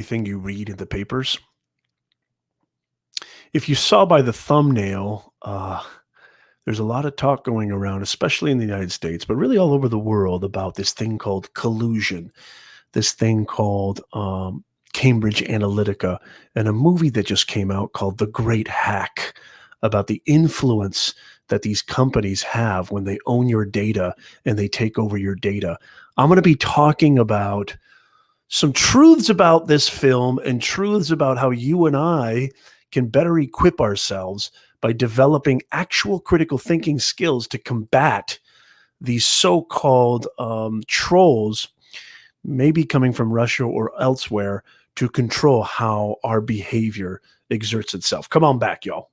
everything you read in the papers. If you saw by the thumbnail, there's a lot of talk going around, especially in the United States, but really all over the world about this thing called collusion, this thing called Cambridge Analytica, and a movie that just came out called The Great Hack about the influence that these companies have when they own your data and they take over your data. I'm going to be talking about some truths about this film and truths about how you and I can better equip ourselves by developing actual critical thinking skills to combat these so-called trolls, maybe coming from Russia or elsewhere, to control how our behavior exerts itself. Come on back, y'all.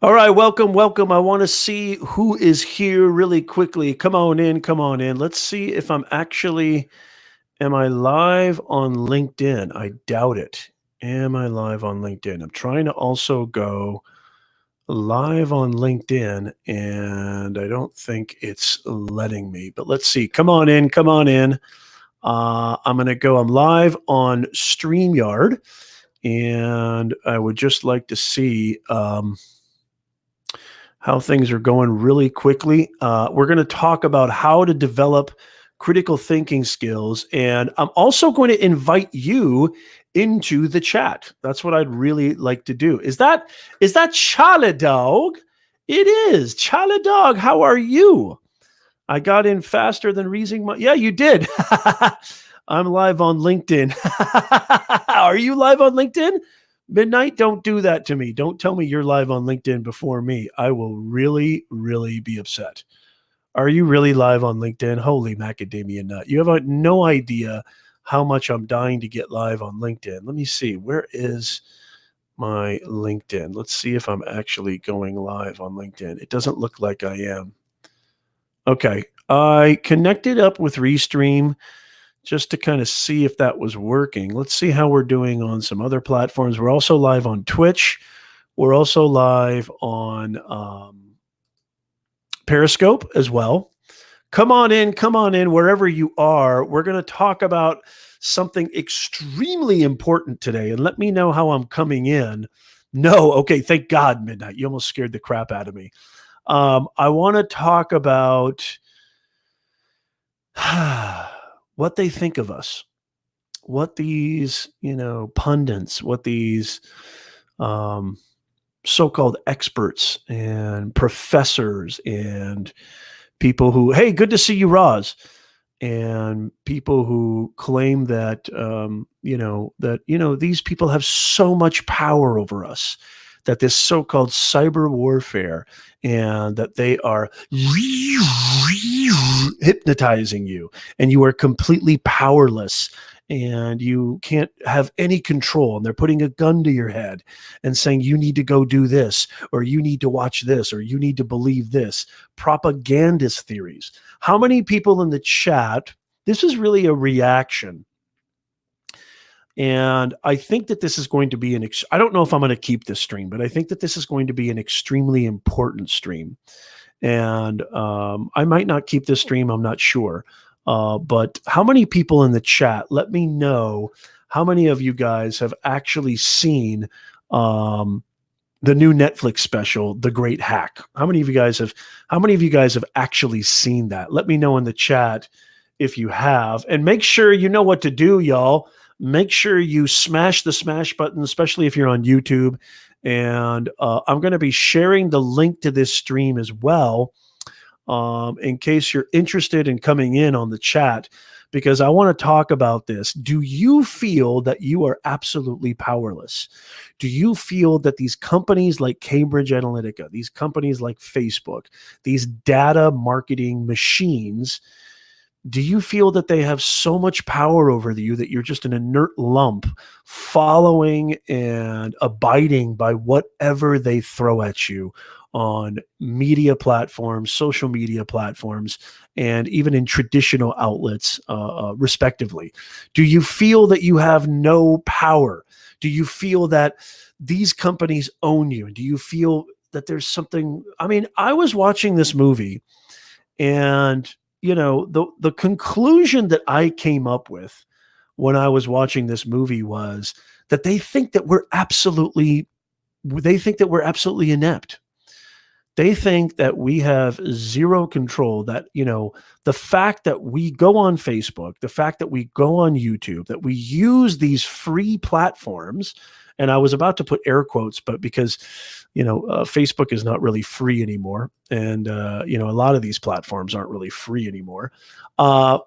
All right, welcome. I want to see who is here really quickly. Come on in. Let's see if am I live on LinkedIn? I doubt it. Am I live on LinkedIn? I'm trying to also go live on LinkedIn, and I don't think it's letting me, but let's see. Come on in. I'm live on StreamYard, and I would just like to see how things are going really quickly. We're going to talk about how to develop critical thinking skills, and I'm also going to invite you into the chat. That's what I'd really like to do. Is that Charlie Dog? It is. Charlie Dog, how are you? I got in faster than reason. Yeah, you did. I'm live on LinkedIn. Are you live on LinkedIn? Midnight, don't do that to me. Don't tell me you're live on LinkedIn before me. I will really, really be upset. Are you really live on LinkedIn? Holy macadamia nut. You have no idea how much I'm dying to get live on LinkedIn. Let me see. Where is my LinkedIn? Let's see if I'm actually going live on LinkedIn. It doesn't look like I am. Okay. I connected up with Restream just to kind of see if that was working. Let's see how we're doing on some other platforms. We're also live on Twitch. We're also live on Periscope as well. Come on in, wherever you are. We're going to talk about something extremely important today, and let me know how I'm coming in. No, okay, thank God, Midnight. You almost scared the crap out of me. I want to talk about what they think of us, what these, pundits, what these so-called experts and professors and people who, hey, good to see you, Roz, and people who claim that, these people have so much power over us, that this so-called cyber warfare, and that they are hypnotizing you, and you are completely powerless, and you can't have any control, and they're putting a gun to your head and saying you need to go do this, or you need to watch this, or you need to believe this. Propagandist theories. How many people in the chat? This is really a reaction. And I think that this is going to be I don't know if I'm going to keep this stream, but I think that this is going to be an extremely important stream. And I might not keep this stream. I'm not sure. But how many people in the chat? Let me know how many of you guys have actually seen the new Netflix special, The Great Hack. How many of you guys have actually seen that? Let me know in the chat if you have. And make sure you know what to do, y'all. Make sure you smash the smash button, especially if you're on YouTube. And I'm going to be sharing the link to this stream as well, in case you're interested in coming in on the chat, because I want to talk about this. Do you feel that you are absolutely powerless? Do you feel that these companies like Cambridge Analytica, these companies like Facebook, these data marketing machines, do you feel that they have so much power over you that you're just an inert lump following and abiding by whatever they throw at you on media platforms, social media platforms, and even in traditional outlets, respectively? Do you feel that you have no power? Do you feel that these companies own you? Do you feel that there's something? I mean, I was watching this movie, and the conclusion that I came up with when I was watching this movie was that they think that we're absolutely inept. They think that we have zero control, that, the fact that we go on Facebook, the fact that we go on YouTube, that we use these free platforms, and I was about to put air quotes, but because, Facebook is not really free anymore. And, a lot of these platforms aren't really free anymore. That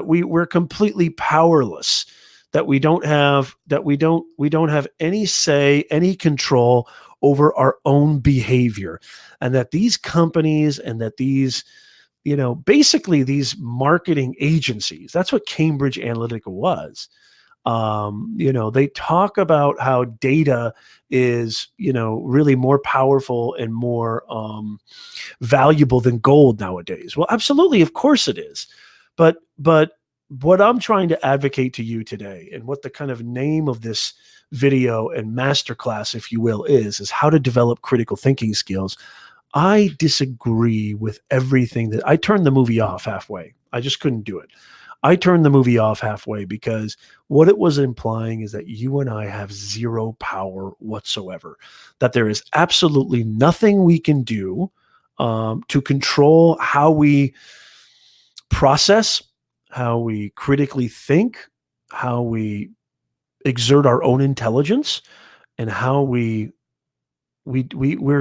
we're completely powerless, that we don't have any say, any control over our own behavior, and that these companies, and that these, basically these marketing agencies, that's what Cambridge Analytica was. They talk about how data is, really more powerful and more valuable than gold nowadays. Well, absolutely, of course it is. But what I'm trying to advocate to you today, and what the kind of name of this video and masterclass, if you will, is how to develop critical thinking skills. I disagree with everything that I turned the movie off halfway. I just couldn't do it. I turned the movie off halfway because what it was implying is that you and I have zero power whatsoever, that there is absolutely nothing we can do to control how we process, how we critically think, how we exert our own intelligence, and how we're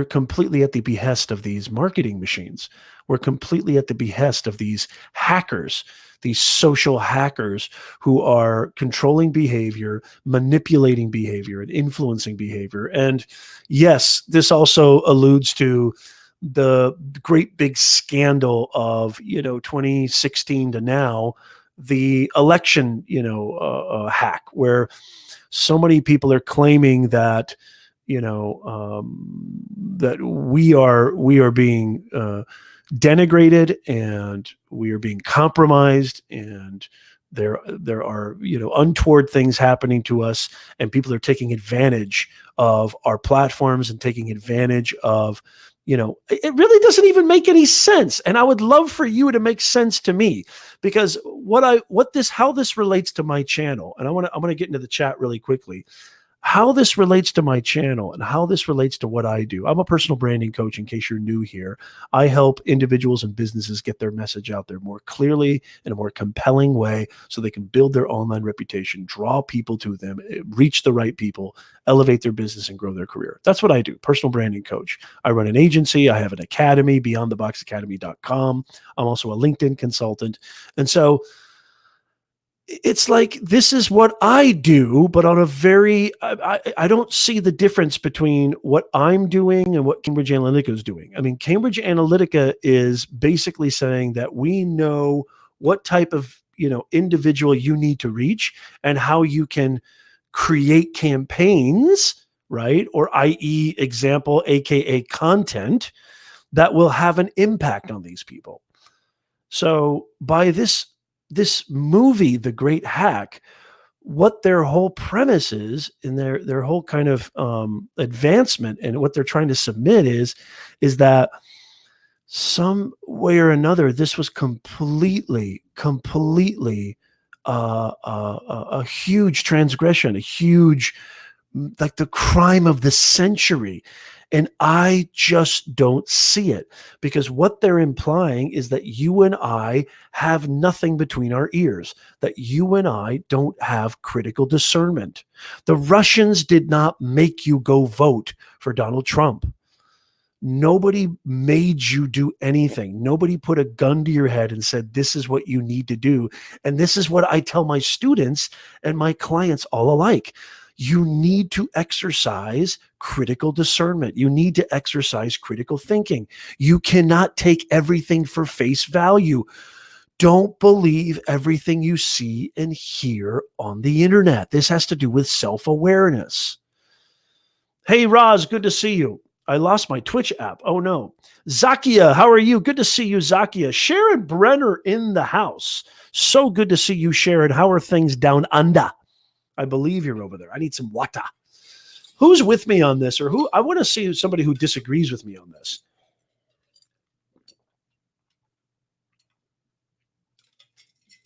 completely at the behest of these marketing machines. We're completely at the behest of these hackers, these social hackers who are controlling behavior, manipulating behavior, and influencing behavior. And yes, this also alludes to the great big scandal of 2016 to now, the election hack, where so many people are claiming that that we are being denigrated, and we are being compromised, and there are untoward things happening to us, and people are taking advantage of our platforms and taking advantage of it really doesn't even make any sense. And I would love for you to make sense to me, because how this relates to my channel, and I'm going to get into the chat really quickly, how this relates to my channel and how this relates to what I do. I'm a personal branding coach, in case you're new here. I help individuals and businesses get their message out there more clearly, in a more compelling way, so they can build their online reputation, draw people to them, reach the right people, elevate their business, and grow their career. That's what I do, personal branding coach. I run an agency. I have an academy, beyondtheboxacademy.com. I'm also a LinkedIn consultant. And so it's like, this is what I do, but on a very, I don't see the difference between what I'm doing and what Cambridge Analytica is doing. I mean, Cambridge Analytica is basically saying that we know what type of, individual you need to reach, and how you can create campaigns, right? Or i.e. example, AKA content that will have an impact on these people. So by this movie, The Great Hack, what their whole premise is, in their whole kind of advancement, and what they're trying to submit is that some way or another, this was completely a huge transgression, a huge, like the crime of the century. And I just don't see it, because what they're implying is that you and I have nothing between our ears, that you and I don't have critical discernment. The Russians did not make you go vote for Donald Trump. Nobody made you do anything. Nobody put a gun to your head and said, this is what you need to do. And this is what I tell my students and my clients all alike. You need to exercise critical discernment. You need to exercise critical thinking. You cannot take everything for face value. Don't believe everything you see and hear on the internet. This has to do with self-awareness. Hey, Roz, good to see you. I lost my Twitch app. Oh, no. Zakia, how are you? Good to see you, Zakia. Sharon Brenner in the house. So good to see you, Sharon. How are things down under? I believe you're over there. I need some water. Who's with me on this, or who? I want to see somebody who disagrees with me on this.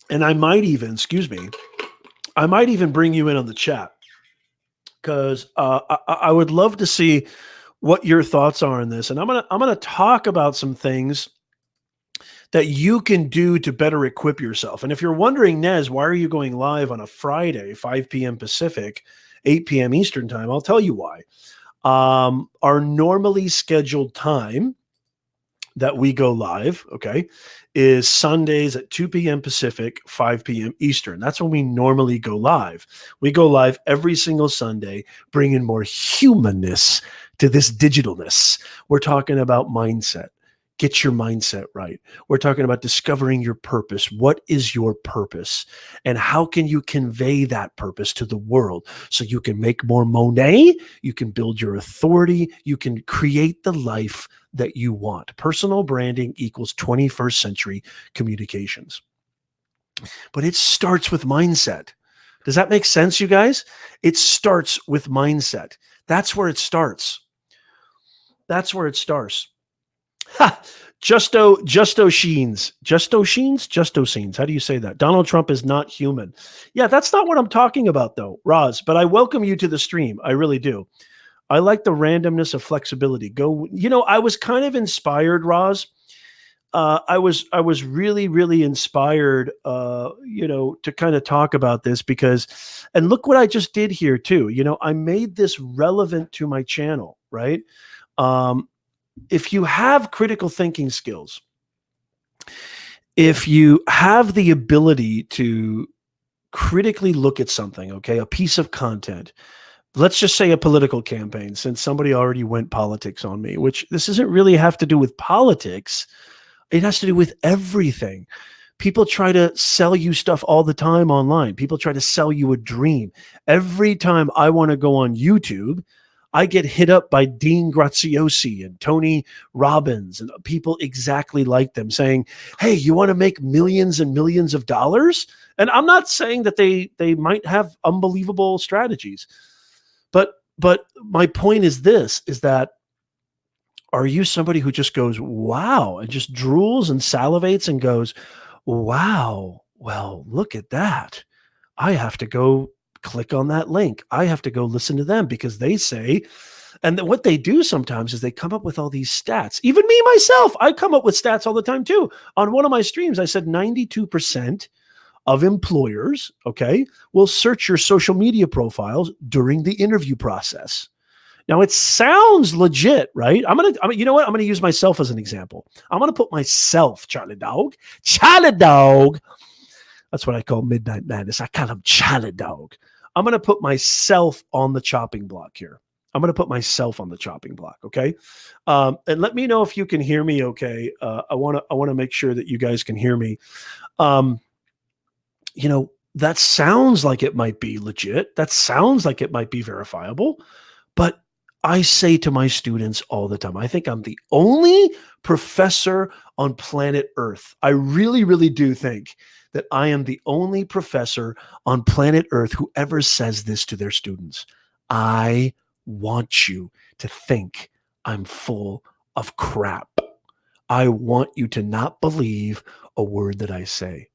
And I might even, I might even bring you in on the chat, because I would love to see what your thoughts are on this. And I'm gonna talk about some things that you can do to better equip yourself. And if you're wondering, Nez, why are you going live on a Friday, 5 p.m. Pacific, 8 p.m. Eastern time? I'll tell you why. Our normally scheduled time that we go live, okay, is Sundays at 2 p.m. Pacific, 5 p.m. Eastern. That's when we normally go live. We go live every single Sunday, bringing more humanness to this digitalness. We're talking about mindset. Get your mindset right. We're talking about discovering your purpose. What is your purpose? And how can you convey that purpose to the world so you can make more money, you can build your authority, you can create the life that you want. Personal branding equals 21st century communications. But it starts with mindset. Does that make sense, you guys? It starts with mindset. That's where it starts. That's where it starts. Ha! Justo Sheens. How do you say that? Donald Trump is not human. Yeah, that's not what I'm talking about, though, Roz. But I welcome you to the stream. I really do. I like the randomness of flexibility. I was kind of inspired, Roz. I was really inspired, to kind of talk about this because, and look what I just did here too. I made this relevant to my channel, right? If you have critical thinking skills, if you have the ability to critically look at something, okay, a piece of content, let's just say a political campaign, since somebody already went politics on me, which this doesn't really have to do with politics. It has to do with everything. People try to sell you stuff all the time online. People try to sell you a dream. Every time I want to go on YouTube, I get hit up by Dean Graziosi and Tony Robbins and people exactly like them saying, hey, you want to make millions and millions of dollars? And I'm not saying that they might have unbelievable strategies. But my point is this, is that, are you somebody who just goes, wow, and just drools and salivates and goes, wow, well, look at that. I have to go click on that link. I have to go listen to them because they say, and what they do sometimes is they come up with all these stats. Even me, myself, I come up with stats all the time too. On one of my streams, I said 92% of employers, okay, will search your social media profiles during the interview process. Now it sounds legit, right? You know what? I'm gonna use myself as an example. I'm gonna put myself, Charlie Dog. That's what I call Midnight Madness. I call him Charlie Dog. I'm gonna put myself on the chopping block here. I'm gonna put myself on the chopping block, okay? And let me know if you can hear me, okay? I wanna make sure that you guys can hear me. That sounds like it might be legit. That sounds like it might be verifiable, but I say to my students all the time, I think I'm the only professor on planet Earth. I really do think that I am the only professor on planet Earth who ever says this to their students. I want you to think I'm full of crap. I want you to not believe a word that I say.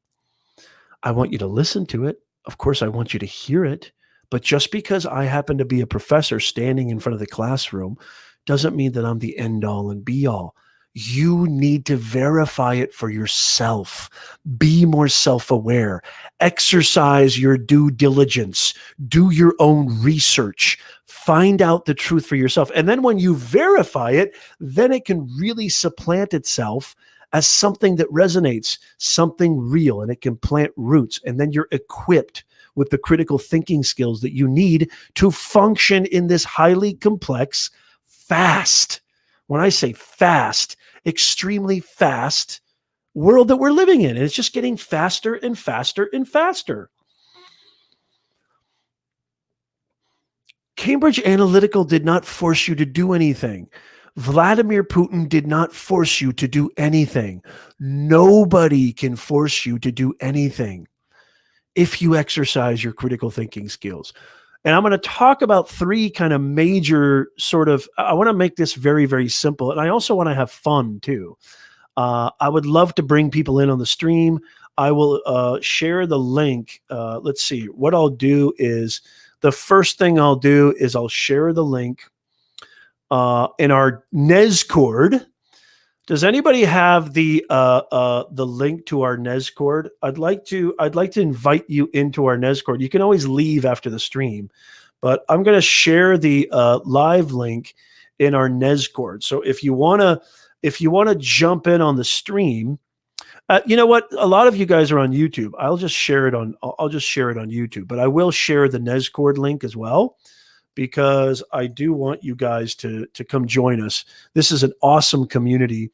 I want you to listen to it. Of course, I want you to hear it. But just because I happen to be a professor standing in front of the classroom doesn't mean that I'm the end all and be all. You need to verify it for yourself. Be more self-aware. Exercise your due diligence. Do your own research. Find out the truth for yourself. And then when you verify it, then it can really supplant itself as something that resonates, something real, and it can plant roots. And then you're equipped with the critical thinking skills that you need to function in this highly complex, fast, when I say fast, extremely fast world that we're living in. And it's just getting faster and faster and faster. Cambridge Analytica did not force you to do anything. Vladimir Putin did not force you to do anything. Nobody can force you to do anything. if you exercise your critical thinking skills. And I'm going to talk about three kind of major sort of, I want to make this very, very simple. And I also want to have fun too. I would love to bring people in on the stream. I will share the link. Let's see. What I'll do is the first thing I'll do is I'll share the link in our Nez cord. Does anybody have the link to our Nez cord? I'd like to invite you into our Nez cord. You can always leave after the stream, but I'm going to share the live link in our Nez cord. So if you want to jump in on the stream, you know what? A lot of you guys are on YouTube. I'll just share it on YouTube, but I will share the Nez cord link as well, because I do want you guys to come join us. This is an awesome community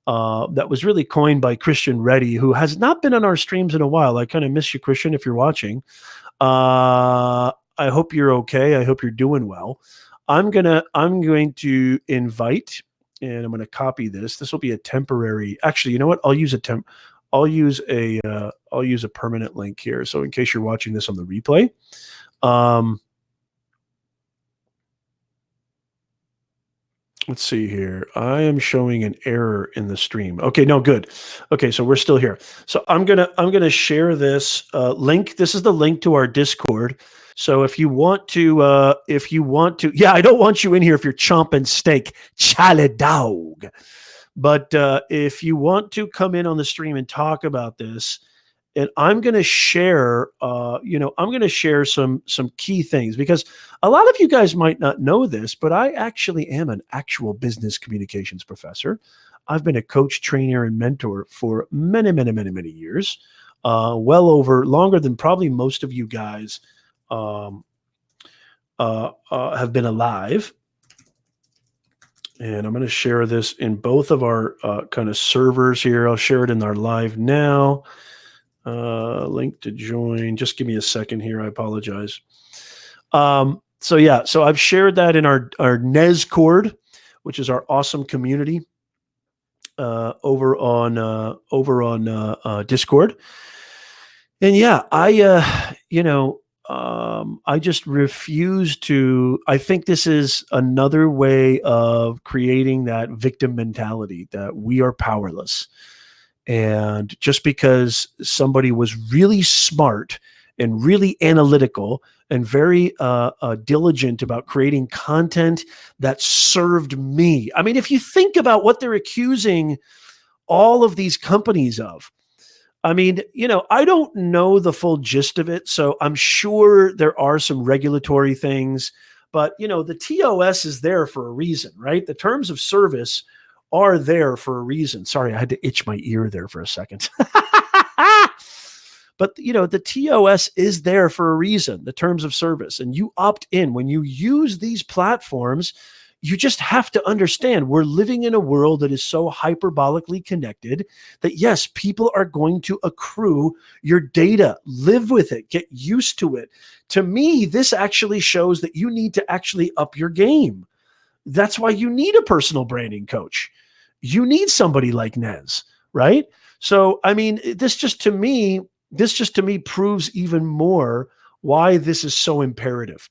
that was really coined by Christian Reddy, who has not been on our streams in a while. I kind of miss you, Christian, if you're watching. I hope you're okay. I hope you're doing well. I'm going to invite, and I'm going to copy this. This will be a temporary. Actually, you know what? I'll use a permanent link here. So in case you're watching this on the replay, let's see here. I am showing an error in the stream. Okay, no, good. Okay, so we're still here. So I'm gonna share this link. This is the link to our Discord. So if you want to, yeah, I don't want you in here if you're chomping steak, chale dog. But if you want to come in on the stream and talk about this, and I'm going to share, I'm going to share some key things, because a lot of you guys might not know this, but I actually am an actual business communications professor. I've been a coach, trainer, and mentor for many, many, many, many years, longer than probably most of you guys have been alive. And I'm going to share this in both of our kind of servers here. I'll share it in our live now. Link to join. Just give me a second here. I apologize. So I've shared that in our Nez cord, which is our awesome community over on Discord. And yeah, I just refuse to. I think this is another way of creating that victim mentality, that we are powerless. And just because somebody was really smart and really analytical and very diligent about creating content that served me. I mean, if you think about what they're accusing all of these companies of, I mean, I don't know the full gist of it, so I'm sure there are some regulatory things, but, the TOS is there for a reason, right? The terms of service are there for a reason. Sorry, I had to itch my ear there for a second. But, the TOS is there for a reason, the terms of service, and you opt in. When you use these platforms, you just have to understand we're living in a world that is so hyperbolically connected that, yes, people are going to accrue your data. Live with it. Get used to it. To me, this actually shows that you need to actually up your game. That's why you need a personal branding coach. You need somebody like Nez, right? So, I mean, this just to me proves even more why this is so imperative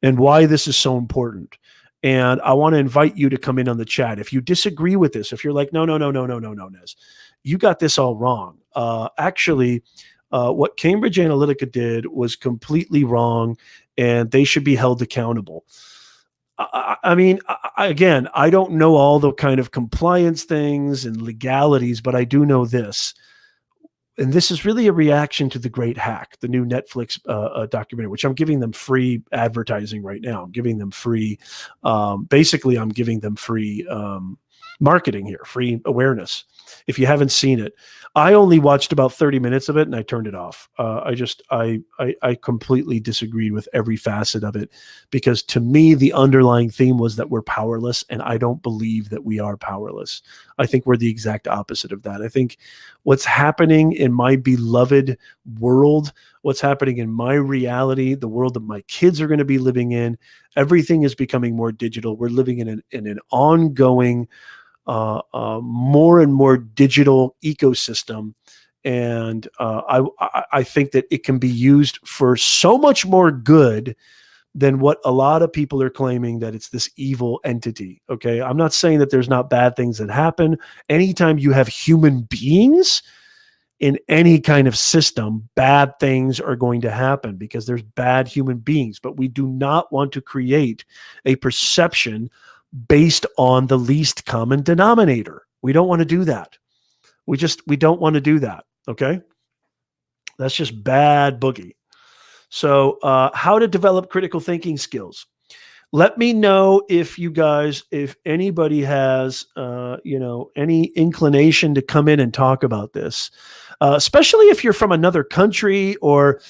and why this is so important. And I want to invite you to come in on the chat. If you disagree with this, if you're like, no, Nez, you got this all wrong. Actually, what Cambridge Analytica did was completely wrong, and they should be held accountable. I mean, again, I don't know all the kind of compliance things and legalities, but I do know this. And this is really a reaction to The Great Hack, the new Netflix documentary, which I'm giving them free advertising right now. I'm giving them free, basically I'm giving them free marketing here, free awareness. If you haven't seen it, I only watched about 30 minutes of it and I turned it off. I completely disagreed with every facet of it, because to me, the underlying theme was that we're powerless, and I don't believe that we are powerless. I think we're the exact opposite of that. I think what's happening in my beloved world, what's happening in my reality, the world that my kids are going to be living in, everything is becoming more digital. We're living in an ongoing more and more digital ecosystem. And I think that it can be used for so much more good than what a lot of people are claiming, that it's this evil entity. Okay. I'm not saying that there's not bad things that happen. Anytime you have human beings in any kind of system, bad things are going to happen because there's bad human beings. But we do not want to create a perception based on the least common denominator. We don't want to do that. We don't want to do that. Okay. That's just bad boogie. So, how to develop critical thinking skills. Let me know if anybody has, any inclination to come in and talk about this, especially if you're from another country or,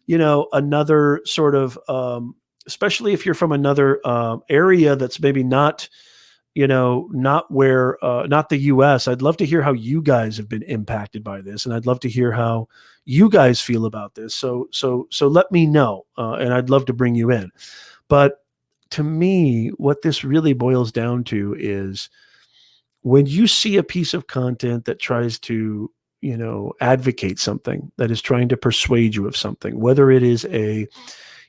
another sort of, especially if you're from another area that's maybe not, not the US. I'd love to hear how you guys have been impacted by this. And I'd love to hear how you guys feel about this. So let me know. And I'd love to bring you in. But to me, what this really boils down to is when you see a piece of content that tries to, advocate something, that is trying to persuade you of something, whether it is a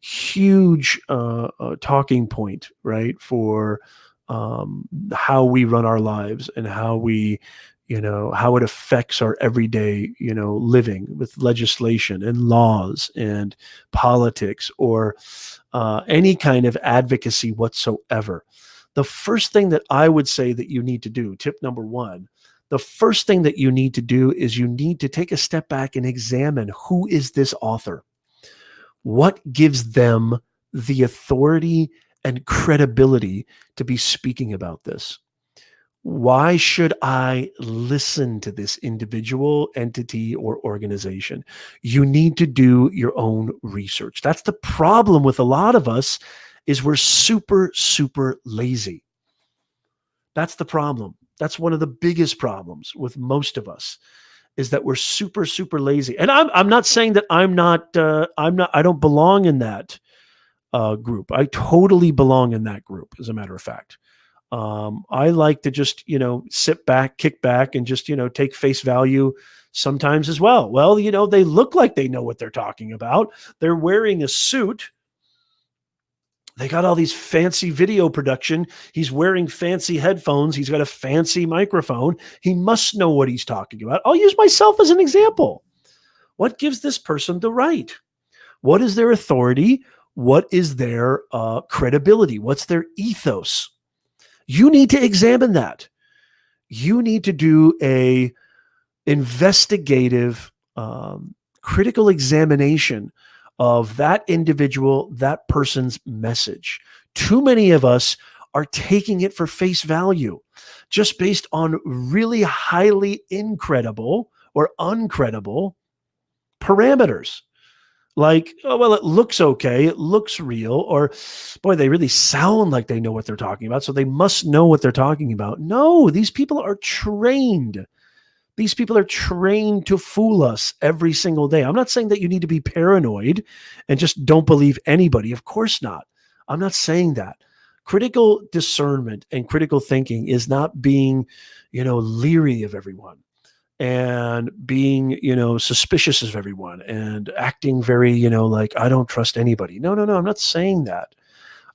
huge talking point, right, for how we run our lives and how we, how it affects our everyday, living with legislation and laws and politics, or any kind of advocacy whatsoever. The first thing that I would say that you need to do, tip number one, the first thing that you need to do is you need to take a step back and examine, who is this author? What gives them the authority and credibility to be speaking about this? Why should I listen to this individual, entity, or organization? You need to do your own research. That's the problem with a lot of us, is we're super, super lazy. That's the problem. That's one of the biggest problems with most of us, is that we're super, super lazy. And I'm not saying that I don't belong in that group. I totally belong in that group, as a matter of fact. I like to just, sit back, kick back, and just, take face value sometimes as well. Well, they look like they know what they're talking about. They're wearing a suit. They got all these fancy video production. He's wearing fancy headphones. He's got a fancy microphone. He must know what he's talking about. I'll use myself as an example. What gives this person the right? What is their authority? What is their credibility? What's their ethos? You need to examine that. You need to do a investigative, critical examination of that individual, that person's message. Too many of us are taking it for face value, just based on really highly incredible or uncredible parameters. Like, oh, well, it looks okay. It looks real. Or, boy, they really sound like they know what they're talking about, so they must know what they're talking about. No, these people are trained. These people are trained to fool us every single day. I'm not saying that you need to be paranoid and just don't believe anybody. Of course not. I'm not saying that. Critical discernment and critical thinking is not being, leery of everyone and being, suspicious of everyone and acting very, like, I don't trust anybody. No. I'm not saying that.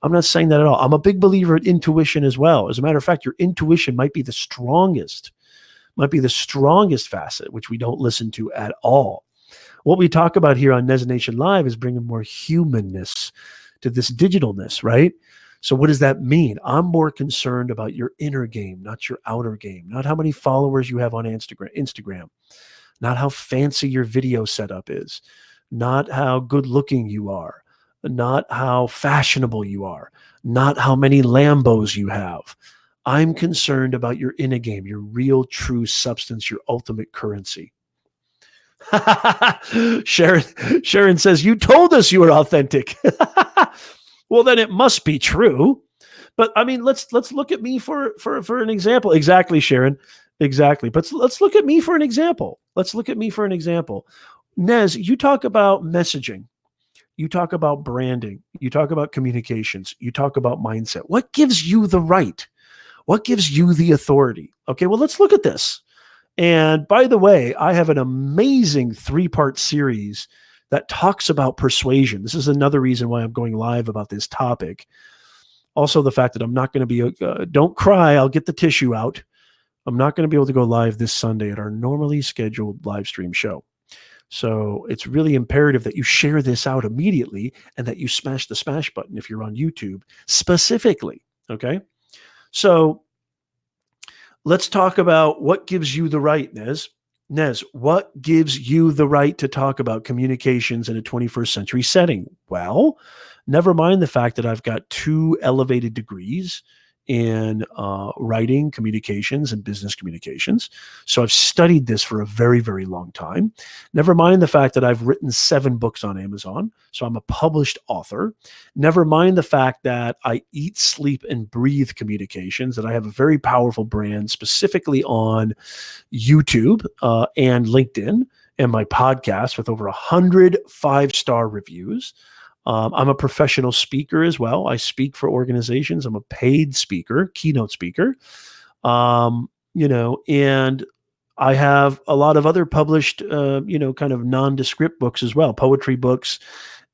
I'm not saying that at all. I'm a big believer in intuition as well. As a matter of fact, your intuition might be the strongest facet, which we don't listen to at all. What we talk about here on Nez Nation Live is bringing more humanness to this digitalness, right? So what does that mean? I'm more concerned about your inner game, not your outer game, not how many followers you have on Instagram, not how fancy your video setup is, not how good looking you are, not how fashionable you are, not how many Lambos you have. I'm concerned about your inner game, your real, true substance, your ultimate currency. Sharon says, you told us you were authentic. Well, then it must be true. But I mean, let's look at me for an example. Exactly, Sharon. Exactly. But let's look at me for an example. Nez, you talk about messaging. You talk about branding. You talk about communications. You talk about mindset. What gives you the right? What gives you the authority? Okay, well, let's look at this. And by the way, I have an amazing 3-part series that talks about persuasion. This is another reason why I'm going live about this topic. Also, the fact that I'm not going to be, don't cry, I'll get the tissue out. I'm not going to be able to go live this Sunday at our normally scheduled live stream show. So it's really imperative that you share this out immediately and that you smash the smash button if you're on YouTube specifically. Okay. So let's talk about what gives you the right, Nez. Nez, what gives you the right to talk about communications in a 21st century setting? Well, never mind the fact that I've got 2 elevated degrees in writing, communications, and business communications. So I've studied this for a very, very long time. Never mind the fact that I've written 7 books on Amazon. So I'm a published author. Never mind the fact that I eat, sleep, and breathe communications, that I have a very powerful brand specifically on YouTube and LinkedIn, and my podcast with over 100 5-star reviews. I'm a professional speaker as well. I speak for organizations. I'm a paid speaker, keynote speaker. And I have a lot of other published, kind of nondescript books as well, poetry books.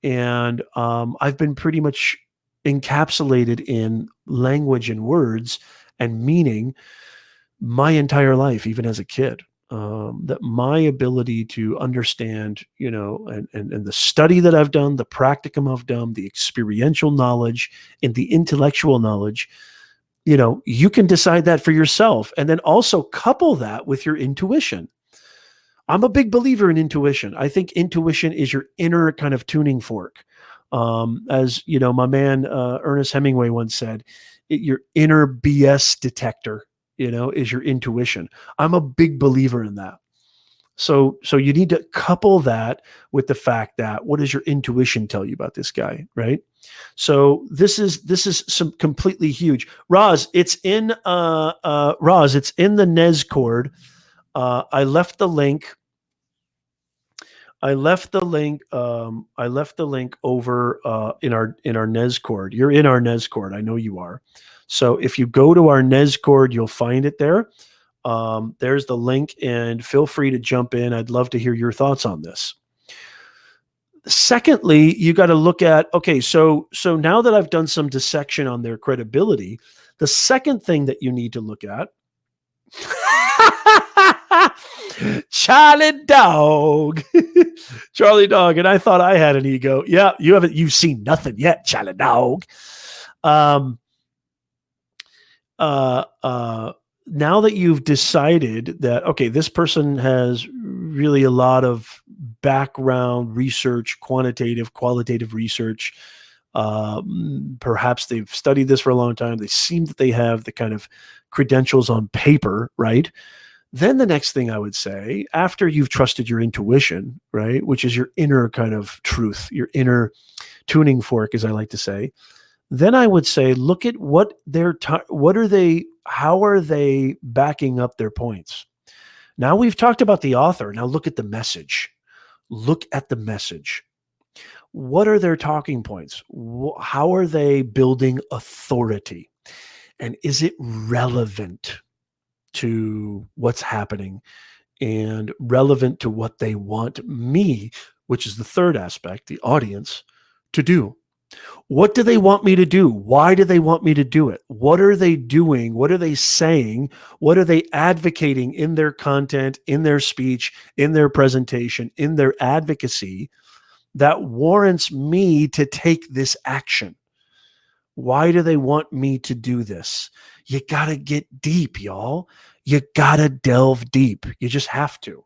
And I've been pretty much encapsulated in language and words and meaning my entire life, even as a kid. That my ability to understand, and the study that I've done, the practicum I've done, the experiential knowledge and the intellectual knowledge, you can decide that for yourself. And then also couple that with your intuition. I'm a big believer in intuition. I think intuition is your inner kind of tuning fork. As you know, my man Ernest Hemingway once said, your inner BS detector, is your intuition. I'm a big believer in that. So you need to couple that with the fact that what does your intuition tell you about this guy, right? So this is some completely huge. Roz, it's in the Nez cord. I left the link. I left the link over in our Nez cord. You're in our Nez cord. I know you are. So if you go to our Nez cord, you'll find it there. There's the link, and feel free to jump in. I'd love to hear your thoughts on this. Secondly, you got to look at, okay, so now that I've done some dissection on their credibility, the second thing that you need to look at Charlie Dog. Charlie Dog. And I thought I had an ego. Yeah, you've seen nothing yet, Charlie Dog. Now that you've decided that, okay, this person has really a lot of background research, qualitative research, perhaps they've studied this for a long time. They seem that they have the kind of credentials on paper, right? Then the next thing I would say, after you've trusted your intuition, right, which is your inner kind of truth, your inner tuning fork, as I like to say, then I would say, look at how are they backing up their points? Now we've talked about the author. Now look at the message. Look at the message. What are their talking points? How are they building authority? And is it relevant to what's happening and relevant to what they want me, which is the third aspect, the audience, to do? What do they want me to do? Why do they want me to do it? What are they doing? What are they saying? What are they advocating in their content, in their speech, in their presentation, in their advocacy that warrants me to take this action? Why do they want me to do this? You got to get deep, y'all. You got to delve deep. You just have to.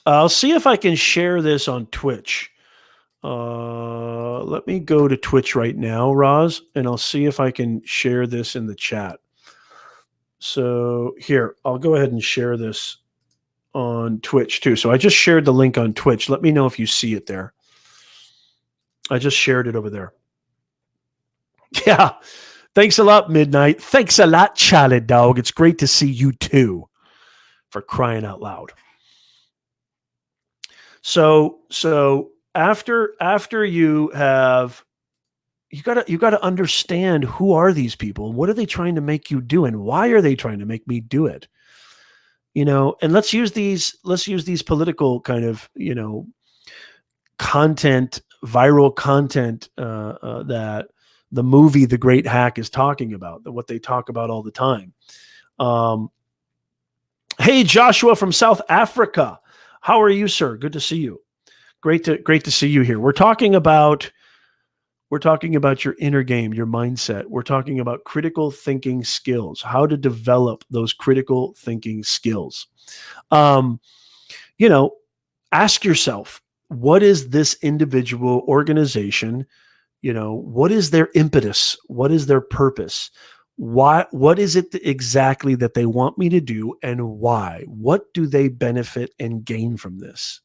I'll see if I can share this on Twitch. Let me go to Twitch right now, Roz, and I'll see if I can share this in the chat. So here, I'll go ahead and share this on Twitch too. So I just shared the link on Twitch. Let me know if you see it there. I just shared it over there. Yeah. Thanks a lot, Midnight. Thanks a lot, Charlie Dog. It's great to see you too, for crying out loud. So after you have, you gotta understand, who are these people? What are they trying to make you do? And why are they trying to make me do it? And let's use these political kind of, content, viral content, that the movie The Great Hack is talking about, what they talk about all the time. Hey, Joshua from South Africa. How are you, sir? Good to see you. Great to see you here. We're talking about your inner game, your mindset. We're talking about critical thinking skills, how to develop those critical thinking skills. Ask yourself, what is this individual organization? What is their impetus? What is their purpose? What is it exactly that they want me to do, and why? What do they benefit and gain from this?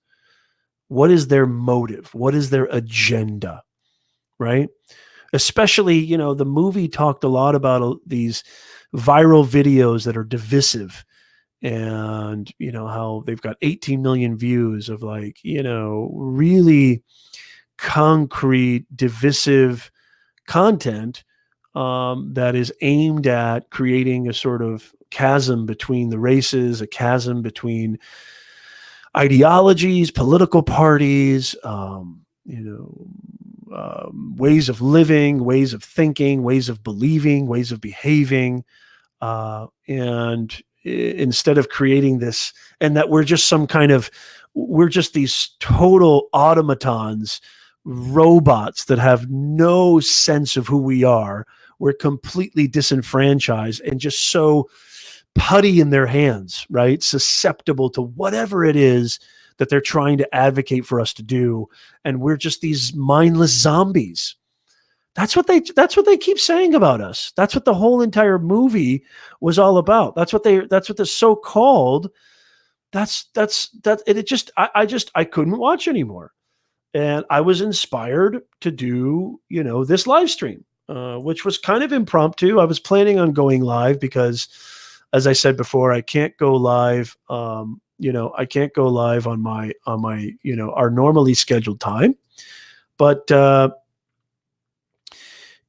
What is their motive? What is their agenda? Right? Especially, the movie talked a lot about these viral videos that are divisive, and how they've got 18 million views of really concrete divisive content, that is aimed at creating a sort of chasm between the races, a chasm between ideologies, political parties, ways of living, ways of thinking, ways of believing, ways of behaving, and instead of creating this, and that we're just these total automatons, robots that have no sense of who we are. We're completely disenfranchised and just so putty in their hands, right? Susceptible to whatever it is that they're trying to advocate for us to do. And we're just these mindless zombies. That's what they keep saying about us. That's what the whole entire movie was all about. That's what the so-called, I couldn't watch anymore. And I was inspired to do, this live stream, which was kind of impromptu. I was planning on going live because, as I said before, I can't go live. I can't go live on my our normally scheduled time. But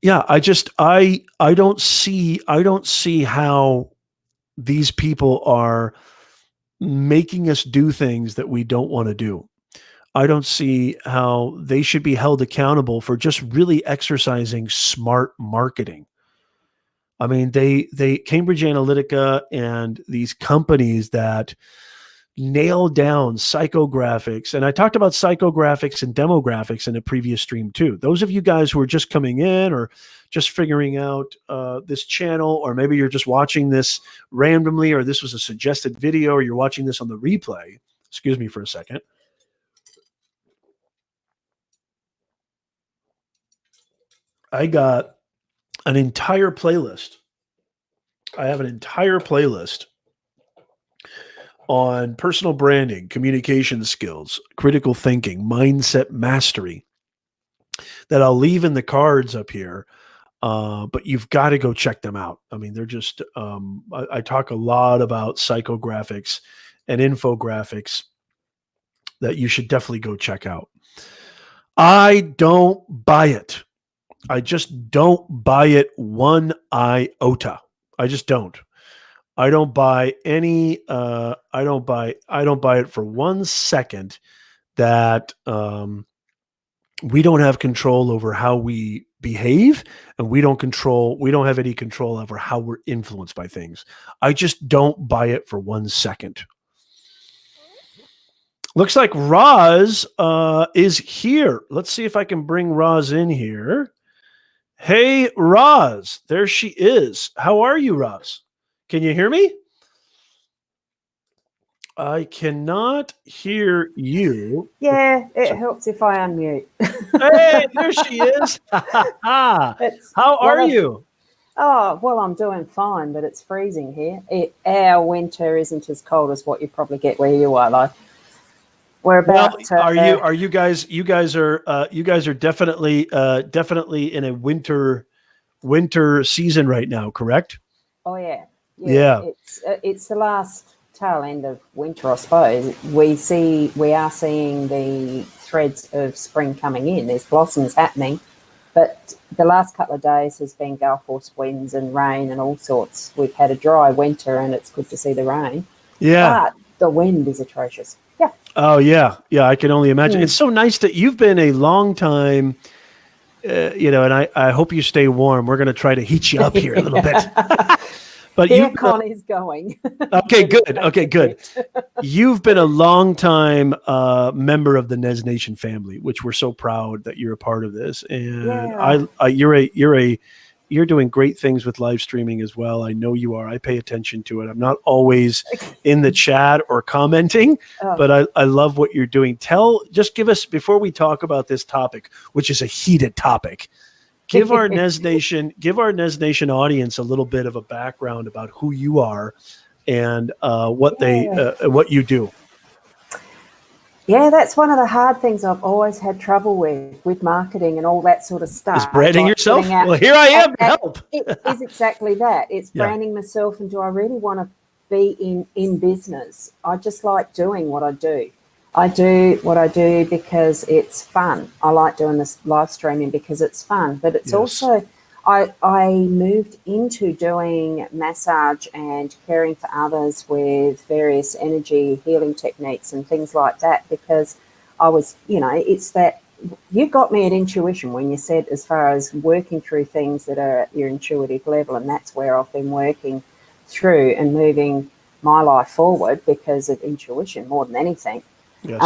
yeah, I don't see how these people are making us do things that we don't want to do. I don't see how they should be held accountable for just really exercising smart marketing. I mean, they Cambridge Analytica and these companies that nail down psychographics. And I talked about psychographics and demographics in a previous stream too. Those of you guys who are just coming in or just figuring out this channel, or maybe you're just watching this randomly, or this was a suggested video, or you're watching this on the replay. Excuse me for a second. I got an entire playlist. I have an entire playlist on personal branding, communication skills, critical thinking, mindset mastery that I'll leave in the cards up here. But you've got to go check them out. I mean, they're just, I talk a lot about psychographics and infographics that you should definitely go check out. I don't buy it. I just don't buy it one iota. I just don't. I don't buy any. I don't buy it for 1 second that we don't have control over how we behave, and we don't have any control over how we're influenced by things. I just don't buy it for 1 second. Looks like Roz is here. Let's see if I can bring Roz in here. Hey, Roz, there she is. How are you, Roz? Can you hear me? I cannot hear you. Yeah, it helps if I unmute. Hey, there she is. How are you? Oh, well, I'm doing fine, but it's freezing here. Our winter isn't as cold as what you probably get where you are, though. We're about. Well, are you guys? You guys are definitely in a winter season right now, correct? Oh yeah. It's the last tail end of winter, I suppose. We are seeing the threads of spring coming in. There's blossoms happening. But the last couple of days has been gale force winds and rain and all sorts. We've had a dry winter, and it's good to see the rain. Yeah. But the wind is atrocious. Yeah. Oh, yeah. Yeah, I can only imagine. It's so nice that you've been a long time, and I hope you stay warm. We're going to try to heat you up here a little bit. But the aircon is going. Okay, good. Okay, good. You've been a long time member of the Nez Nation family, which we're so proud that you're a part of this. And you're doing great things with live streaming as well. I know you are. I pay attention to it. I'm not always in the chat or commenting, but I love what you're doing. Just give us, before we talk about this topic, which is a heated topic, give our Nez Nation audience a little bit of a background about who you are and what you do. Yeah, that's one of the hard things I've always had trouble with marketing and all that sort of stuff. Is branding yourself? Well, here I am to help. It is exactly that. It's branding myself, and do I really want to be in business? I just like doing what I do. I do what I do because it's fun. I like doing this live streaming because it's fun, but it's also, I moved into doing massage and caring for others with various energy healing techniques and things like that because I was, it's that you got me at intuition when you said as far as working through things that are at your intuitive level, and that's where I've been working through and moving my life forward because of intuition more than anything. Yes.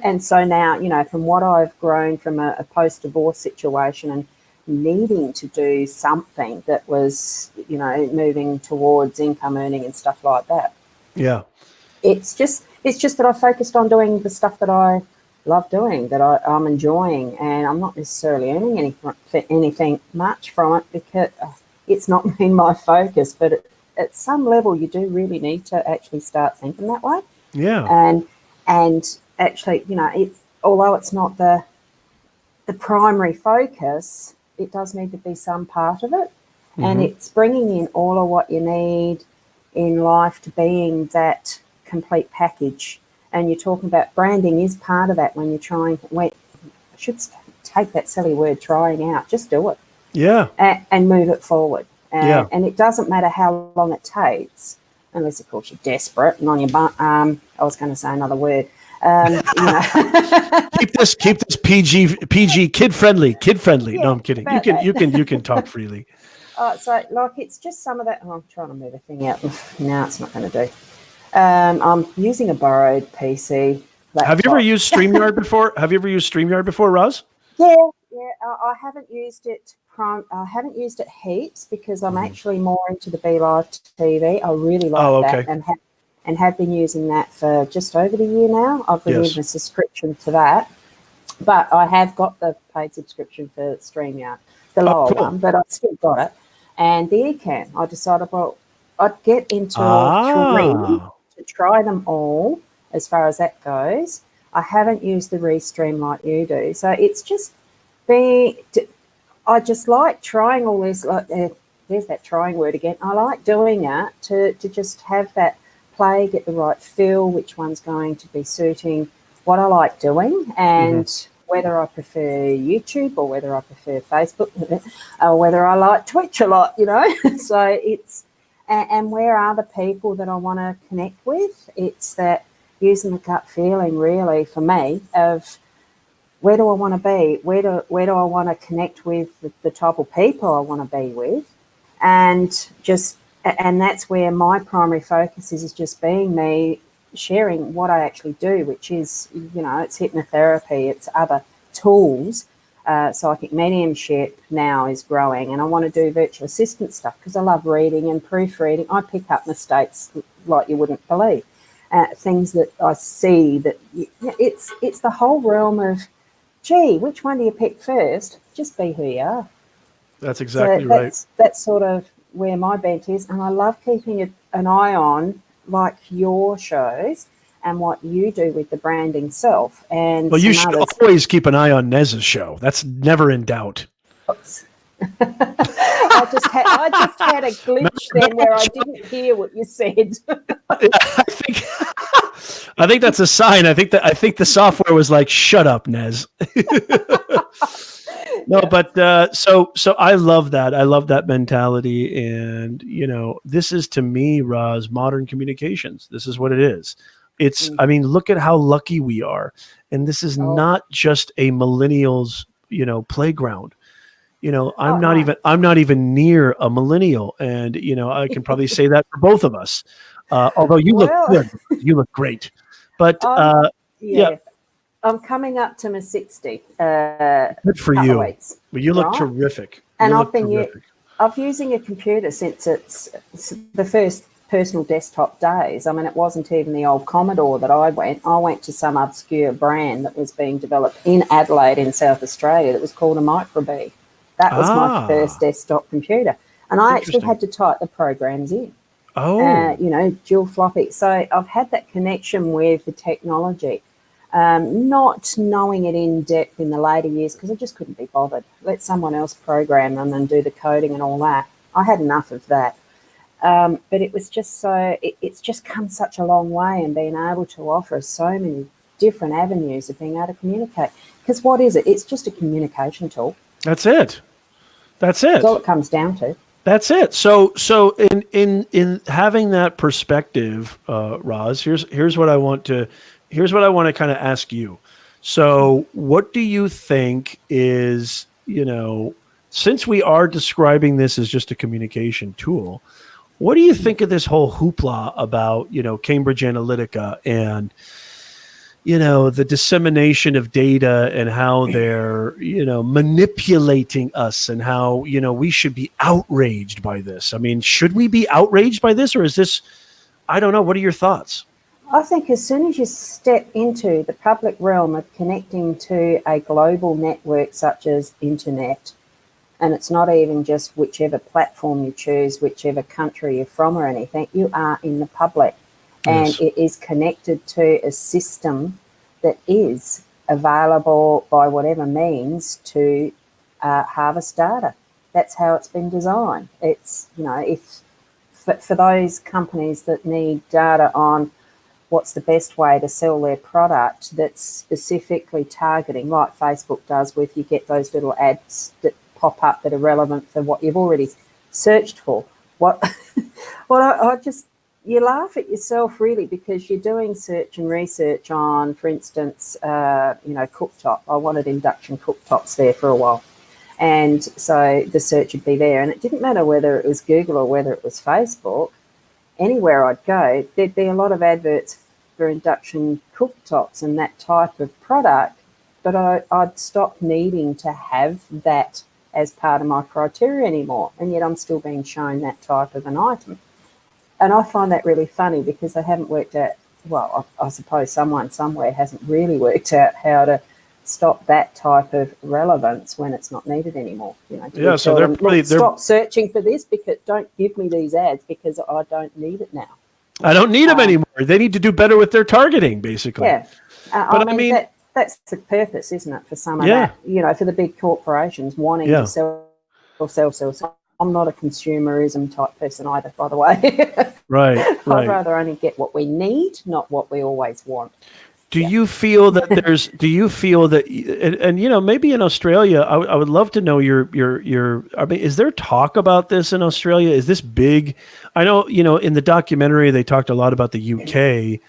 And so now, from what I've grown from a post-divorce situation and needing to do something that was, moving towards income earning and stuff like that. Yeah. It's just that I focused on doing the stuff that I love doing, that I'm enjoying, and I'm not necessarily earning anything much from it because it's not been my focus, but at some level you do really need to actually start thinking that way. Yeah. And actually, although it's not the primary focus, it does need to be some part of it. Mm-hmm. And it's bringing in all of what you need in life to being that complete package. And you're talking about branding is part of that when you're trying. I should take that silly word, trying out. Just do it. Yeah. And move it forward. And it doesn't matter how long it takes, unless, of course, you're desperate and on your butt. I was going to say another word. Keep this PG, kid friendly. Yeah, no, I'm kidding. You can talk freely. So it's just some of that. I'm trying to move a thing out. No, it's not going to do. I'm using a borrowed PC. Laptop. Have you ever used StreamYard before? Roz? Yeah. I haven't used it. I haven't used it heaps because I'm actually more into the Be Live TV. I really like that and have been using that for just over the year now. I've renewed a subscription to that, but I have got the paid subscription for StreamYard, the lower one, but I've still got it. And the Ecamm, I decided, I'd get into three to try them all as far as that goes. I haven't used the Restream like you do. So it's just I just like trying all this. There's that trying word again. I like doing it to just have that play, get the right feel, which one's going to be suiting what I like doing, and whether I prefer YouTube or whether I prefer Facebook or whether I like Twitch a lot, So it's, and where are the people that I want to connect with? It's that using the gut feeling really for me of where do I want to be? Where do I want to connect with the type of people I want to be with? And that's where my primary focus is just being me, sharing what I actually do, which is, it's hypnotherapy, it's other tools. Psychic mediumship now is growing, and I want to do virtual assistant stuff because I love reading and proofreading. I pick up mistakes like you wouldn't believe, things that I see that it's the whole realm of, gee, which one do you pick first? Just be who you are. That's exactly right. That's sort of where my bent is, and I love keeping an eye on like your shows and what you do with the branding self. And you should always keep an eye on Nez's show. That's never in doubt. I just had a glitch then where I didn't hear what you said. I think that's a sign. I think the software was like, "Shut up, Nez." No, but so I love that. I love that mentality, and this is to me, Roz, modern communications. This is what it is. It's. I mean, look at how lucky we are, and this is not just a millennials, playground. I'm not even near a millennial, and I can probably say that for both of us. Although you look good, you look great, but yeah. I'm coming up to my 60. Good for you. Weeks, well, you look terrific. And I've using a computer since it's the first personal desktop days. I mean, it wasn't even the old Commodore that I went to some obscure brand that was being developed in Adelaide in South Australia that was called a Microbee. That was my first desktop computer. And I actually had to type the programs in. Dual floppy. So I've had that connection with the technology. Not knowing it in depth in the later years because I just couldn't be bothered. Let someone else program them and do the coding and all that. I had enough of that. But it was just it's just come such a long way and being able to offer so many different avenues of being able to communicate. Because what is it? It's just a communication tool. That's it. That's all it comes down to. That's it. So in having that perspective, Roz, here's what I want to kind of ask you. So what do you think is, since we are describing this as just a communication tool, what do you think of this whole hoopla about, Cambridge Analytica and, the dissemination of data and how they're, manipulating us and how, we should be outraged by this? I mean, should we be outraged by this, or is this, I don't know. What are your thoughts? I think as soon as you step into the public realm of connecting to a global network such as internet, and it's not even just whichever platform you choose, whichever country you're from or anything, you are in the public. And it is connected to a system that is available by whatever means to harvest data. That's how it's been designed. It's, if for those companies that need data on what's the best way to sell their product that's specifically targeting, like Facebook does with you get those little ads that pop up that are relevant for what you've already searched for. You laugh at yourself really because you're doing search and research on, for instance, cooktop. I wanted induction cooktops there for a while. And so the search would be there. And it didn't matter whether it was Google or whether it was Facebook. Anywhere I'd go, there'd be a lot of adverts for induction cooktops and that type of product, but I'd stopped needing to have that as part of my criteria anymore, and yet I'm still being shown that type of an item. And I find that really funny because they haven't worked out, well, I suppose someone somewhere hasn't really worked out how to stop that type of relevance when it's not needed anymore. So they're stop searching for this because don't give me these ads because I don't need it now. I don't need them anymore. They need to do better with their targeting, basically. Yeah, but I mean that's the purpose, isn't it, for some of that? For the big corporations wanting to sell. I'm not a consumerism type person either, by the way. Right. I'd rather only get what we need, not what we always want. Do you feel that and maybe in Australia, I would love to know I mean, is there talk about this in Australia? Is this big? I know, in the documentary, they talked a lot about the UK.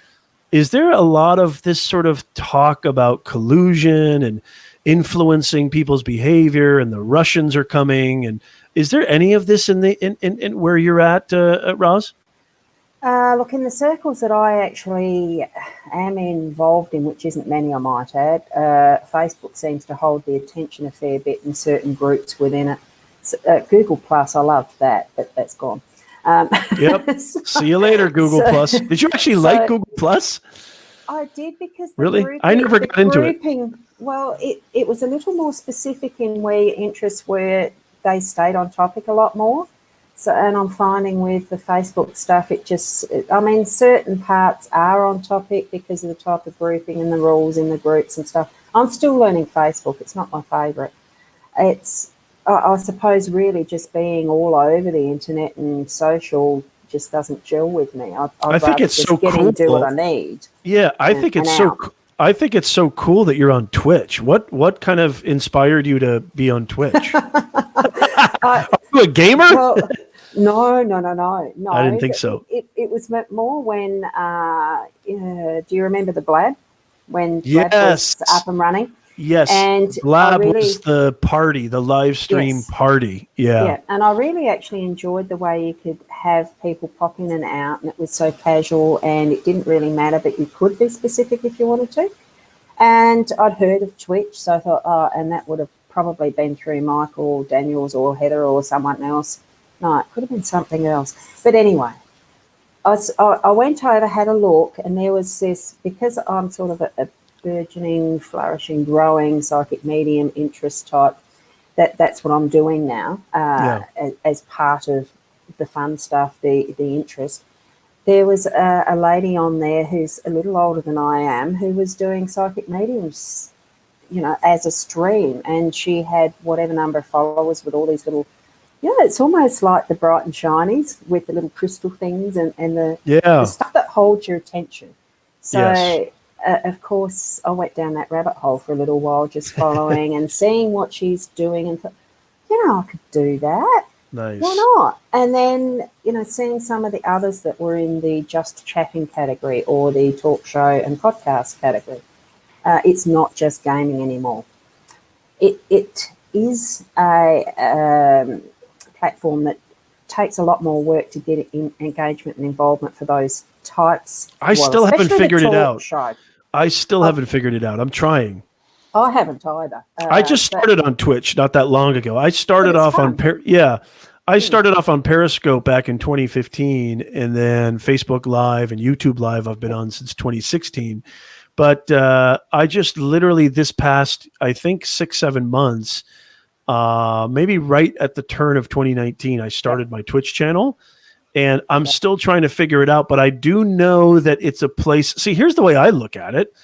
Is there a lot of this sort of talk about collusion and influencing people's behavior, and the Russians are coming? And is there any of this in where you're at Roz? Look, in the circles that I actually am involved in, which isn't many, I might add, Facebook seems to hold the attention a fair bit in certain groups within it. So, Google Plus, I loved that, but that's gone. Yep. See you later, Google Plus. Did you actually like Google Plus? I did because I never got into it. Well, it was a little more specific in where your interests were. They stayed on topic a lot more. So, and I'm finding with the Facebook stuff, certain parts are on topic because of the type of grouping and the rules in the groups and stuff. I'm still learning Facebook. It's not my favourite. It's, I suppose, really just being all over the internet and social just doesn't gel with me. I think it's so cool. Do what I need. Yeah, I think it's so. I think it's so cool that you're on Twitch. What kind of inspired you to be on Twitch? Are you a gamer? Well, no. I didn't think so. It was more when, do you remember the Blab? When Blab Yes. was up and running? Yes. And Blab was the party, the live stream party. Yeah. And I really actually enjoyed the way you could have people pop in and out, and it was so casual, and it didn't really matter, but you could be specific if you wanted to. And I'd heard of Twitch, so I thought, and that would have probably been through Michael Daniels or Heather or someone else. No, it could have been something else. But anyway, I went over, had a look, and there was this, because I'm sort of a burgeoning, flourishing, growing psychic medium interest type, that's what I'm doing now as part of the fun stuff, the interest. There was a lady on there who's a little older than I am who was doing psychic mediums, as a stream, and she had whatever number of followers with all these little, it's almost like the bright and shinies with the little crystal things and the stuff that holds your attention. So, of course, I went down that rabbit hole for a little while, just following and seeing what she's doing, and thought, I could do that. Nice. Why not? And then, seeing some of the others that were in the just chatting category or the talk show and podcast category. It's not just gaming anymore. It is a platform that takes a lot more work to get engagement and involvement for those types. I still haven't figured it out. I still haven't figured it out. I'm trying. I haven't either. I just started on Twitch not that long ago. I started off on started off on Periscope back in 2015, and then Facebook Live and YouTube Live I've been on since 2016. But I just literally this past, I think 6-7 months, maybe right at the turn of 2019, I started my Twitch channel, and I'm still trying to figure it out. But I do know that it's a place. See, here's the way I look at it.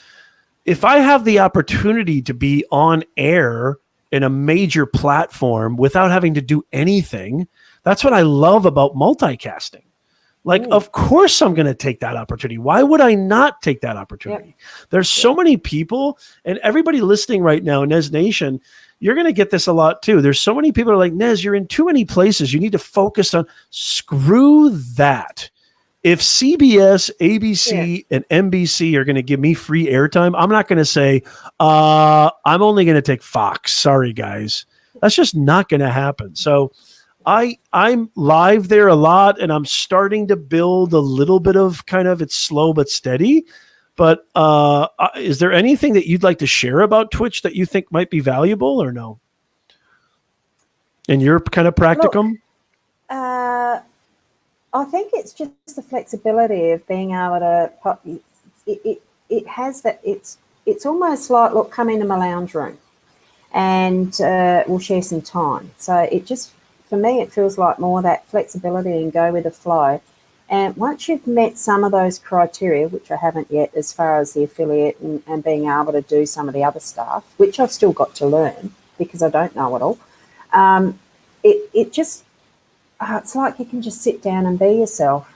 If I have the opportunity to be on air in a major platform without having to do anything, that's what I love about multicasting. Like, of course I'm going to take that opportunity. Why would I not take that opportunity? There's so many people, and everybody listening right now, Nez Nation, you're going to get this a lot too. There's so many people who are like, Nez, you're in too many places. You need to focus on, screw that. If CBS, ABC, and NBC are going to give me free airtime, I'm not going to say, I'm only going to take Fox. Sorry, guys. That's just not going to happen. So I'm live there a lot, and I'm starting to build a little bit of it's slow but steady. But is there anything that you'd like to share about Twitch that you think might be valuable or no? And your kind of practicum? Look, I think it's just the flexibility of being able to it has that. It's almost like, look, come into my lounge room and we'll share some time. So it just, for me, it feels like more that flexibility and go with the flow. And once you've met some of those criteria, which I haven't yet, as far as the affiliate and being able to do some of the other stuff, which I've still got to learn because I don't know it all, it just, it's like you can just sit down and be yourself,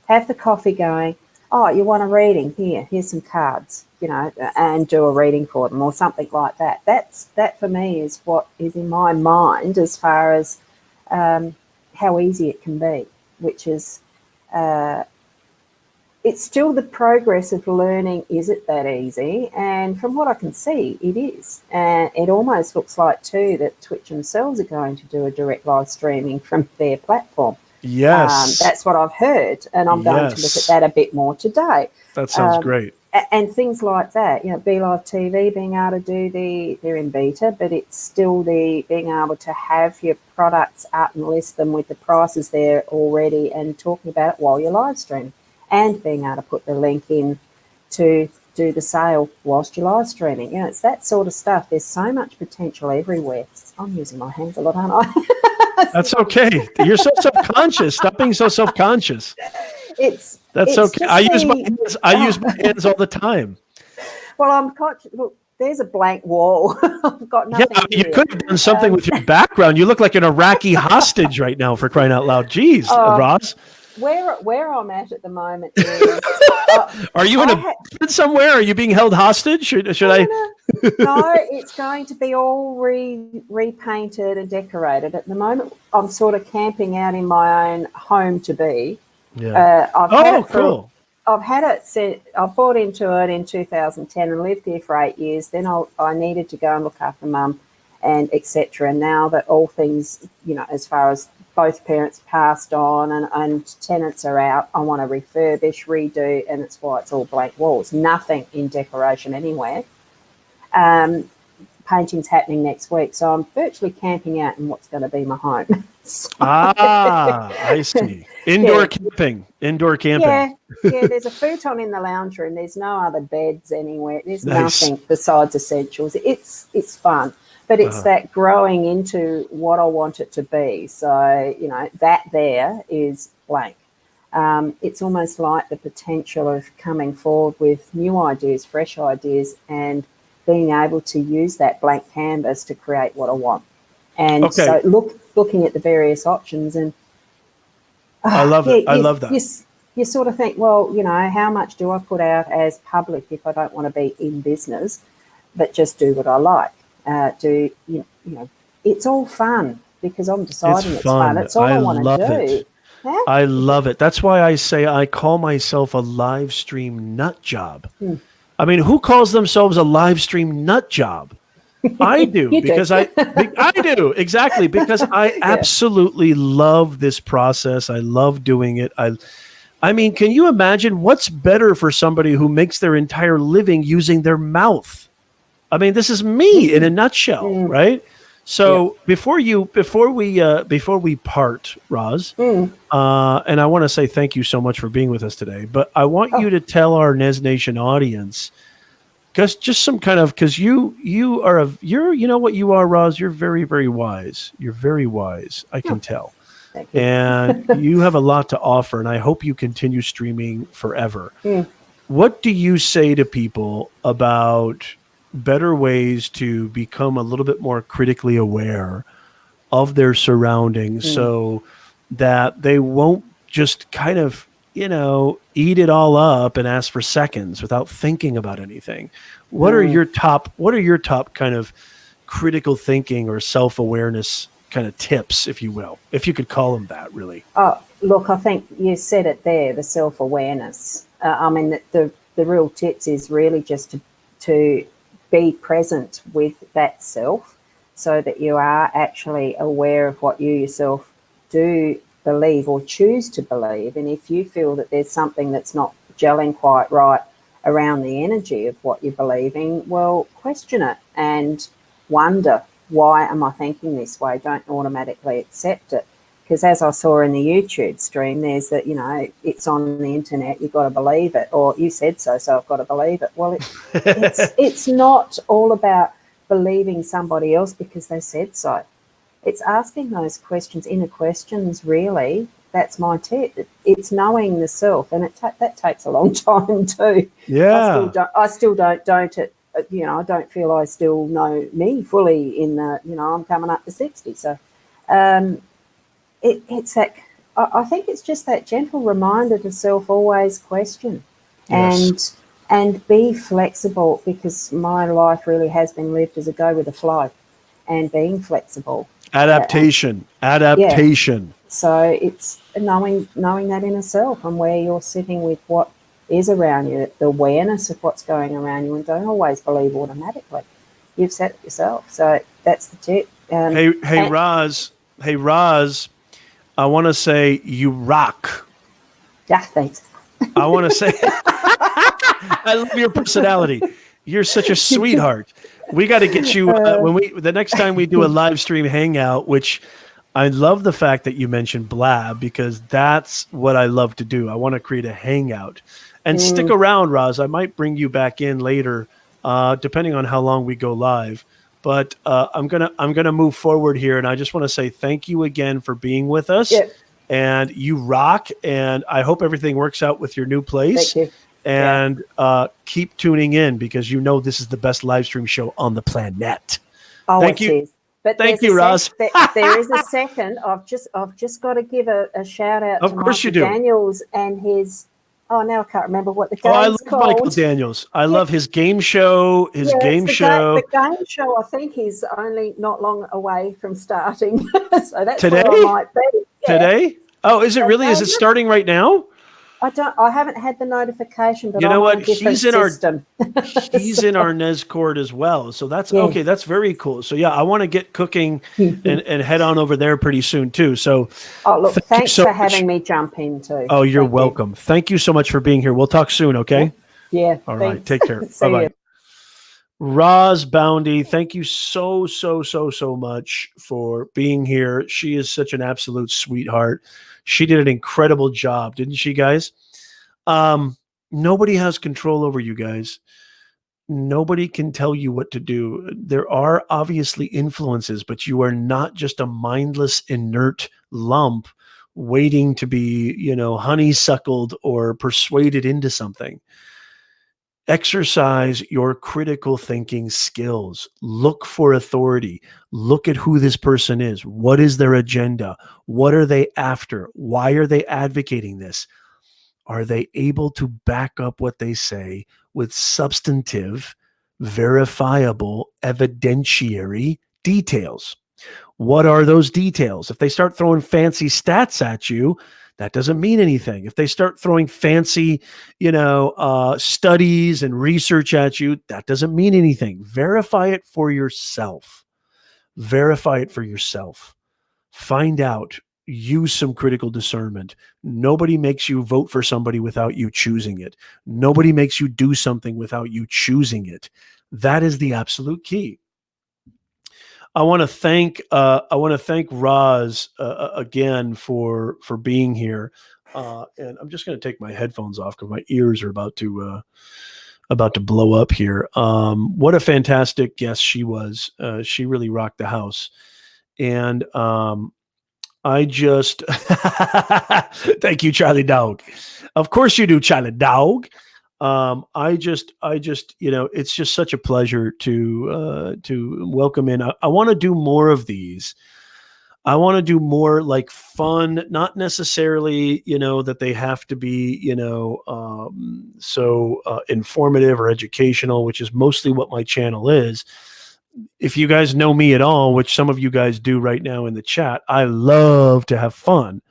have the coffee going. Oh, you want a reading? Here's some cards, and do a reading for them or something like that. That for me is what is in my mind as far as how easy it can be, which is it's still the progress of learning. Is it that easy? And from what I can see, it is. And it almost looks like too that Twitch themselves are going to do a direct live streaming from their platform. Yes. That's what I've heard. And I'm going to look at that a bit more today. That sounds great. And things like that, Be Live TV being able to do they're in beta, but it's still the being able to have your products out and list them with the prices there already and talking about it while you're live streaming, and being able to put the link in to do the sale whilst you're live streaming. It's that sort of stuff. There's so much potential everywhere. I'm using my hands a lot, aren't I? That's okay. You're so self-conscious. Stop being so self-conscious. That's okay. I use my hands all the time. Well, I'm conscious. Look, there's a blank wall. I've got nothing. Yeah, you could have done something with your background. You look like an Iraqi hostage right now, for crying out loud. Jeez, Roz. where I'm at the moment is. Are you in a basement somewhere? Are you being held hostage? Should I? No, it's going to be all repainted and decorated. At the moment, I'm sort of camping out in my own home to be. Yeah. Cool. I've had it. I bought into it in 2010 and lived here for 8 years. Then I needed to go and look after Mum, and etc. And now that all things, as far as both parents passed on and tenants are out, I want to refurbish, redo, and it's why it's all blank walls. Nothing in decoration anywhere. Painting's happening next week, so I'm virtually camping out in what's going to be my home. I see. Indoor camping. Yeah, there's a futon in the lounge room. There's no other beds anywhere. There's nothing besides essentials. It's fun, but it's that growing into what I want it to be. So, that there is blank. It's almost like the potential of coming forward with new ideas, fresh ideas, and being able to use that blank canvas to create what I want. And so looking at the various options, and I love it. I love that. You sort of think, well, how much do I put out as public if I don't want to be in business, but just do what I like? It's all fun because I'm deciding it's fun. It's all I want to do. Yeah? I love it. That's why I say I call myself a live stream nut job. I mean, who calls themselves a live stream nut job? I do because I do exactly because I absolutely love this process. I love doing it. I mean, can you imagine what's better for somebody who makes their entire living using their mouth? I mean, this is me in a nutshell, right? So before we part, Roz, and I want to say thank you so much for being with us today. But I want you to tell our Nez Nation audience, just some kind of, because you know what you are, Roz. You're very, very wise. You're very wise. I can tell, and you have a lot to offer. And I hope you continue streaming forever. What do you say to people about better ways to become a little bit more critically aware of their surroundings so that they won't just kind of, eat it all up and ask for seconds without thinking about anything? What are your top kind of critical thinking or self-awareness kind of tips, if you will, if you could call them that, really? Oh, look, I think you said it there, the self-awareness. I mean, the real tips is really just to be present with that self so that you are actually aware of what you yourself do believe or choose to believe. And if you feel that there's something that's not gelling quite right around the energy of what you're believing, well, question it and wonder, why am I thinking this way? Don't automatically accept it. Because as I saw in the YouTube stream, there's that, it's on the internet, you've got to believe it, or you said so I've got to believe it. Well, it's not all about believing somebody else because they said so. It's asking those questions, inner questions, really. That's my tip. It's knowing the self, and that takes a long time too. Yeah. I still don't it. I don't feel I still know me fully in the, I'm coming up to 60. So, it's that, I think it's just that gentle reminder to self, always question and be flexible, because my life really has been lived as a go with the flow and being flexible. Adaptation. So it's knowing that inner self and where you're sitting with what is around you, the awareness of what's going around you, and don't always believe automatically. You've said it yourself. So that's the tip. Hey, Roz, I want to say you rock. Yeah, thanks. I want to say I love your personality. You're such a sweetheart. We got to get you the next time we do a live stream hangout, which I love the fact that you mentioned Blab, because that's what I love to do. I want to create a hangout. And stick around, Roz. I might bring you back in later, depending on how long we go live. But I'm gonna move forward here, and I just want to say thank you again for being with us. Yeah. And you rock. And I hope everything works out with your new place. Thank you. And keep tuning in, because this is the best live stream show on the planet. Oh, thank you. Is. But thank you, Roz. There is a second. I've just got to give a shout out to Michael Daniels and his. Oh, now I can't remember what the game's I love called. Michael Daniels. I love his game show. The game show, I think, is only not long away from starting. So that's today. Where I might be. Yeah. Today? Oh, is it really? Is it starting right now? I haven't had the notification, but you know I'm what? on a different system. He's so. in our Nez Court as well. So that's okay. That's very cool. So yeah, I want to get cooking and head on over there pretty soon too. So look, thanks for having me jump in too. Oh, you're welcome. Thank you so much for being here. We'll talk soon, okay? Yeah. All right. Take care. Bye-bye. Roz Boundy, thank you so much for being here. She is such an absolute sweetheart. She did an incredible job, didn't she, guys? Nobody has control over you guys. Nobody can tell you what to do. There are obviously influences, but you are not just a mindless, inert lump waiting to be, honeysuckled or persuaded into something. Exercise your critical thinking skills. Look for authority. Look at who this person is. What is their agenda? What are they after? Why are they advocating this? Are they able to back up what they say with substantive, verifiable, evidentiary details? What are those details? If they start throwing fancy stats at you, that doesn't mean anything. If they start throwing fancy, studies and research at you, that doesn't mean anything. Verify it for yourself. Verify it for yourself. Find out. Use some critical discernment. Nobody makes you vote for somebody without you choosing it. Nobody makes you do something without you choosing it. That is the absolute key. I want to thank Roz again for being here, and I'm just going to take my headphones off because my ears are about to blow up here. What a fantastic guest she was! She really rocked the house, and I just thank you, Charlie Dog. Of course you do, Charlie Dog. I just, it's just such a pleasure to welcome in. I want to do more of these. I want to do more like fun, not necessarily, that they have to be, so informative or educational, which is mostly what my channel is. If you guys know me at all, which some of you guys do right now in the chat, I love to have fun.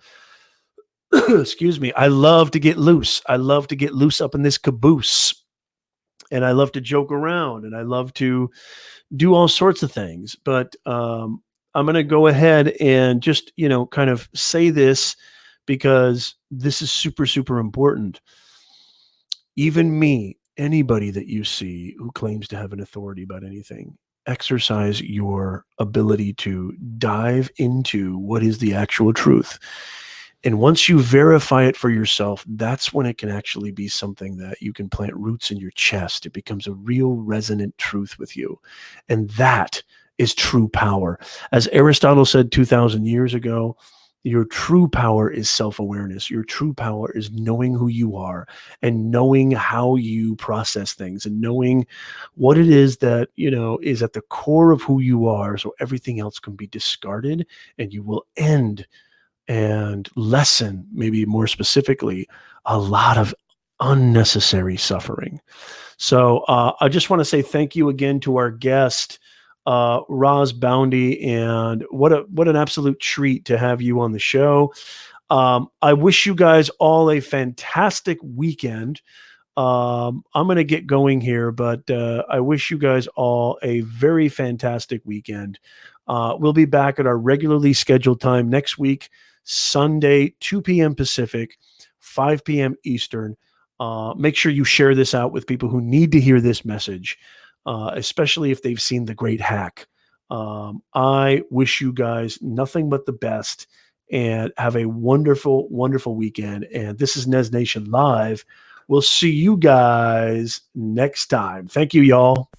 Excuse me. I love to get loose. I love to get loose up in this caboose. And I love to joke around and I love to do all sorts of things. But I'm going to go ahead and just, kind of say this because this is super, super important. Even me, anybody that you see who claims to have an authority about anything, exercise your ability to dive into what is the actual truth. And once you verify it for yourself, that's when it can actually be something that you can plant roots in your chest. It becomes a real resonant truth with you. And that is true power. As Aristotle said 2,000 years ago, your true power is self-awareness. Your true power is knowing who you are and knowing how you process things and knowing what it is that, is at the core of who you are. So everything else can be discarded and you will end and lessen, maybe more specifically, a lot of unnecessary suffering. So I just want to say thank you again to our guest, Roz Boundy, and what an absolute treat to have you on the show. I wish you guys all a fantastic weekend. I'm going to get going here, but I wish you guys all a very fantastic weekend. We'll be back at our regularly scheduled time next week, Sunday, 2 p.m. Pacific, 5 p.m. Eastern. Make sure you share this out with people who need to hear this message, especially if they've seen The Great Hack. I wish you guys nothing but the best and have a wonderful, wonderful weekend. And this is Nez Nation Live. We'll see you guys next time. Thank you, y'all.